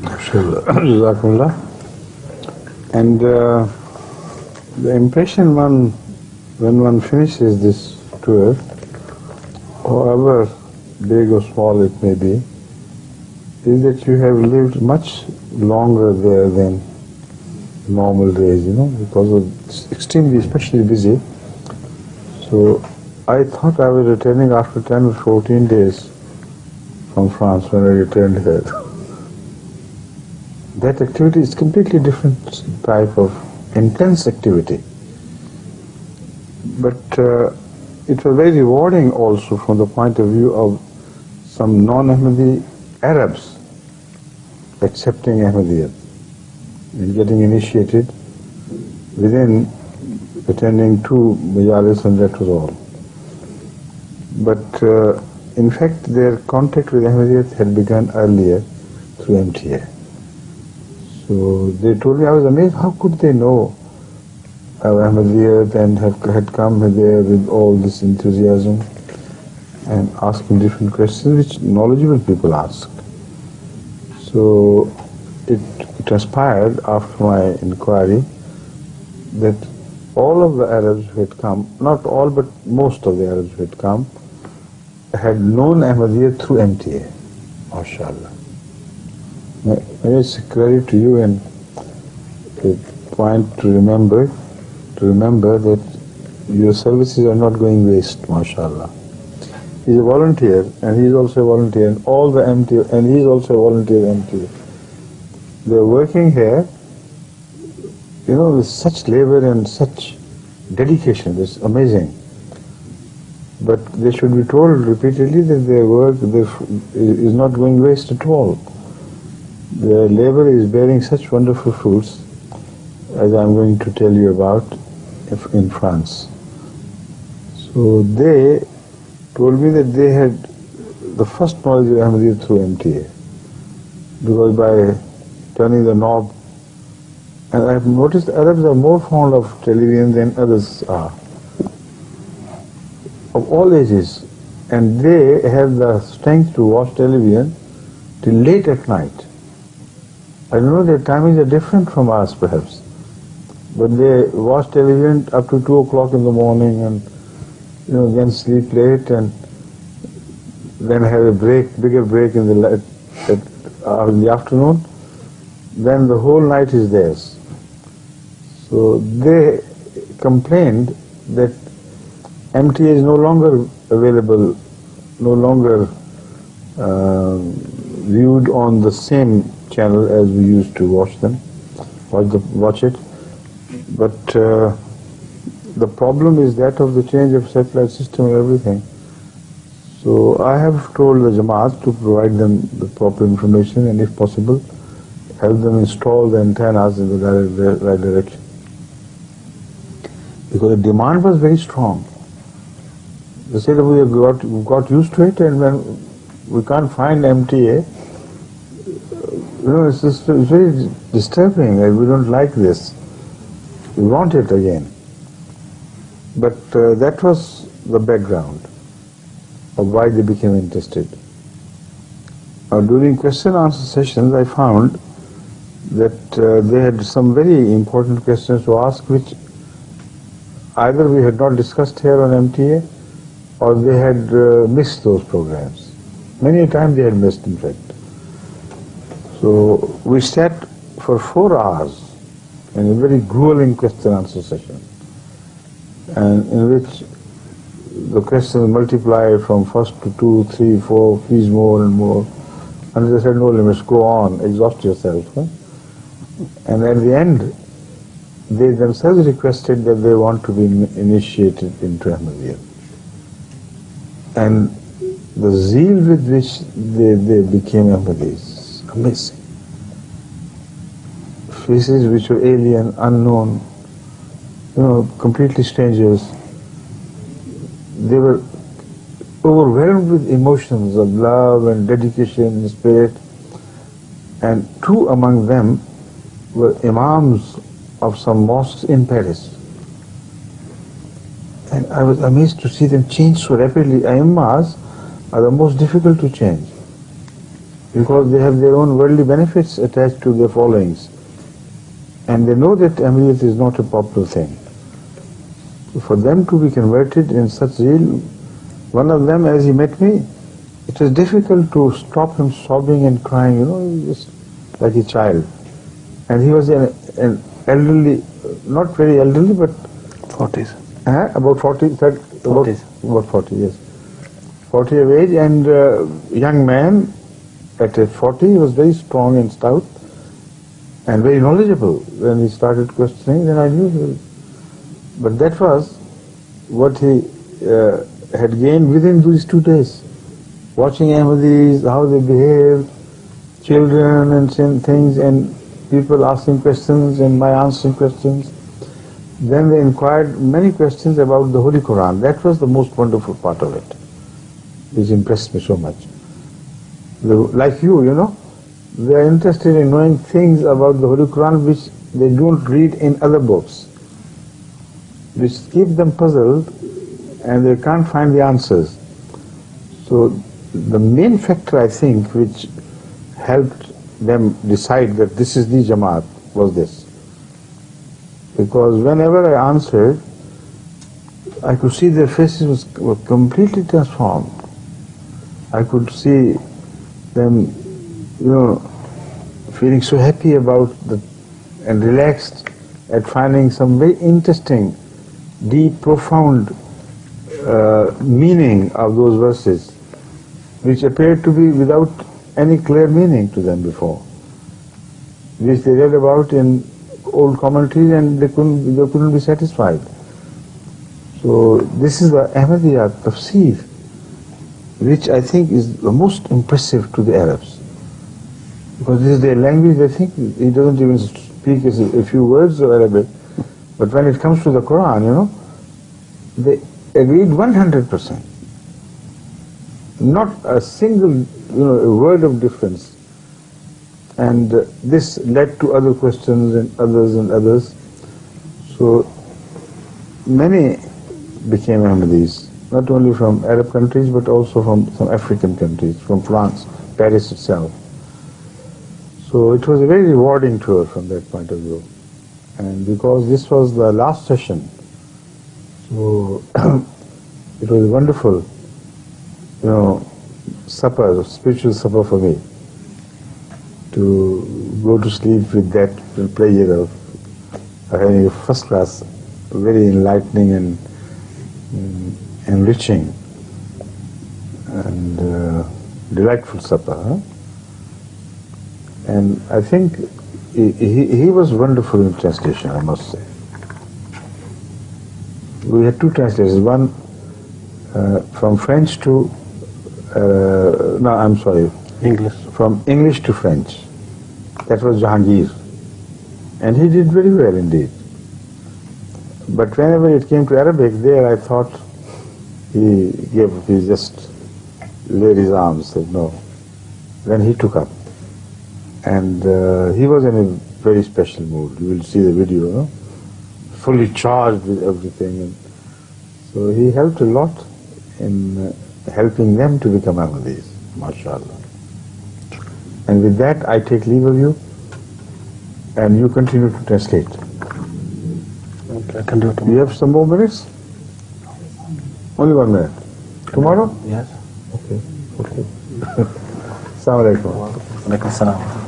Jazakumullah. And the impression when one finishes this tour, however big or small it may be, is that you have lived much longer there than normal days, because it's extremely, especially busy. So I thought I was returning after 10 or 14 days from France when I returned here. That activity is completely different type of intense activity. But it was very rewarding also from the point of view of some non-Ahmadi Arabs accepting Ahmadiyya and getting initiated within attending 2 majalis, and that was all. But in fact their contact with Ahmadiyya had begun earlier through MTA. So they told me, I was amazed, how could they know Ahmadiyya and had come there with all this enthusiasm and asking different questions which knowledgeable people ask. So it transpired after my inquiry that all of the Arabs who had come, not all but most of the Arabs who had come, had known Ahmadiyya through MTA, mashallah. It's a credit to you and a point to remember that your services are not going waste, mashallah. He's a volunteer and he's also a volunteer in all the MTA, and he's also a volunteer in MTA. They're working here, with such labor and such dedication. It's amazing. But they should be told repeatedly that their work is not going waste at all. Their labor is bearing such wonderful fruits, as I'm going to tell you about in France. So they told me that they had the first knowledge of Ahmadiyya through MTA, because by turning the knob, and I've noticed Arabs are more fond of television than others are, of all ages, and they have the strength to watch television till late at night. I don't know, their timings are different from us perhaps, but they watch television up to 2 o'clock in the morning and then sleep late and then have a bigger break in the afternoon. Then the whole night is theirs. So they complained that MTA is no longer available, no longer viewed on the same channel as we used to watch it. But the problem is that of the change of satellite system and everything. So I have told the Jamaat to provide them the proper information and if possible help them install the antennas in the right direction. Because the demand was very strong. They said we have got used to it, and when we can't find MTA, it's very disturbing. We don't like this. We want it again. But that was the background of why they became interested. Now, during question and answer sessions, I found that they had some very important questions to ask, which either we had not discussed here on MTA, or they had missed those programs. Many a time they had missed, in fact. So we sat for 4 hours in a very grueling question and answer session, and in which the questions multiplied from first to 2, 3, 4, please more and more. And they said, no limits, go on, exhaust yourself. Huh? And at the end, they themselves requested that they want to be initiated into Ahmadiyya. And the zeal with which they became Ahmadis is amazing. Faces which were alien, unknown, completely strangers. They were overwhelmed with emotions of love and dedication and spirit. And 2 among them were imams of some mosques in Paris. And I was amazed to see them change so rapidly. Imams are the most difficult to change. because they have their own worldly benefits attached to their followings. And they know that Ahmadiyyat is not a popular thing. So for them to be converted in such zeal, one of them, as he met me, it was difficult to stop him sobbing and crying, just like a child. And he was an elderly, not very elderly, but 40s. About 40, 30, 40s. About 40, yes. 40 of age, and young man at 40, he was very strong and stout and very knowledgeable. When he started questioning, then I knew he was. But that was what he had gained within these 2 days. Watching Ahmadis, how they behaved, children and things, and people asking questions and my answering questions. Then they inquired many questions about the Holy Quran. That was the most wonderful part of it, which impressed me so much. Like you, they are interested in knowing things about the Holy Quran which they don't read in other books, which keep them puzzled and they can't find the answers. So the main factor, I think, which helped them decide that this is the Jamaat was this. Because whenever I answered, I could see their faces were completely transformed. I could see them, feeling so happy about and relaxed at finding some very interesting, deep, profound meaning of those verses, which appeared to be without any clear meaning to them before, which they read about in old commentaries and they couldn't be satisfied. So this is the Ahmadiyya tafsir, which I think is the most impressive to the Arabs, because this is their language. They think he doesn't even speak a few words of Arabic, but when it comes to the Quran, they agreed 100%. Not a single, a word of difference. And this led to other questions and others. So many became Ahmadis, not only from Arab countries but also from some African countries, from France, Paris itself. So it was a very rewarding tour from that point of view. And because this was the last session, so it was wonderful, supper, spiritual supper for me, to go to sleep with that pleasure of having a first class, very enlightening and enriching and delightful supper. And I think he was wonderful in translation, I must say. We had 2 translators, one from French to, English. From English to French. That was Jahangir. And he did very well indeed. But whenever it came to Arabic, there I thought he just laid his arms, said no. Then he took up. And he was in a very special mood. You will see the video, fully charged with everything. And so he helped a lot in helping them to become Ahmadis, mashallah. And with that, I take leave of you, and you continue to translate. Okay, I can do it tomorrow. You have some more minutes? Only 1 minute. Tomorrow? Yes. Okay. Assalamu alaikum. Alaikum salam.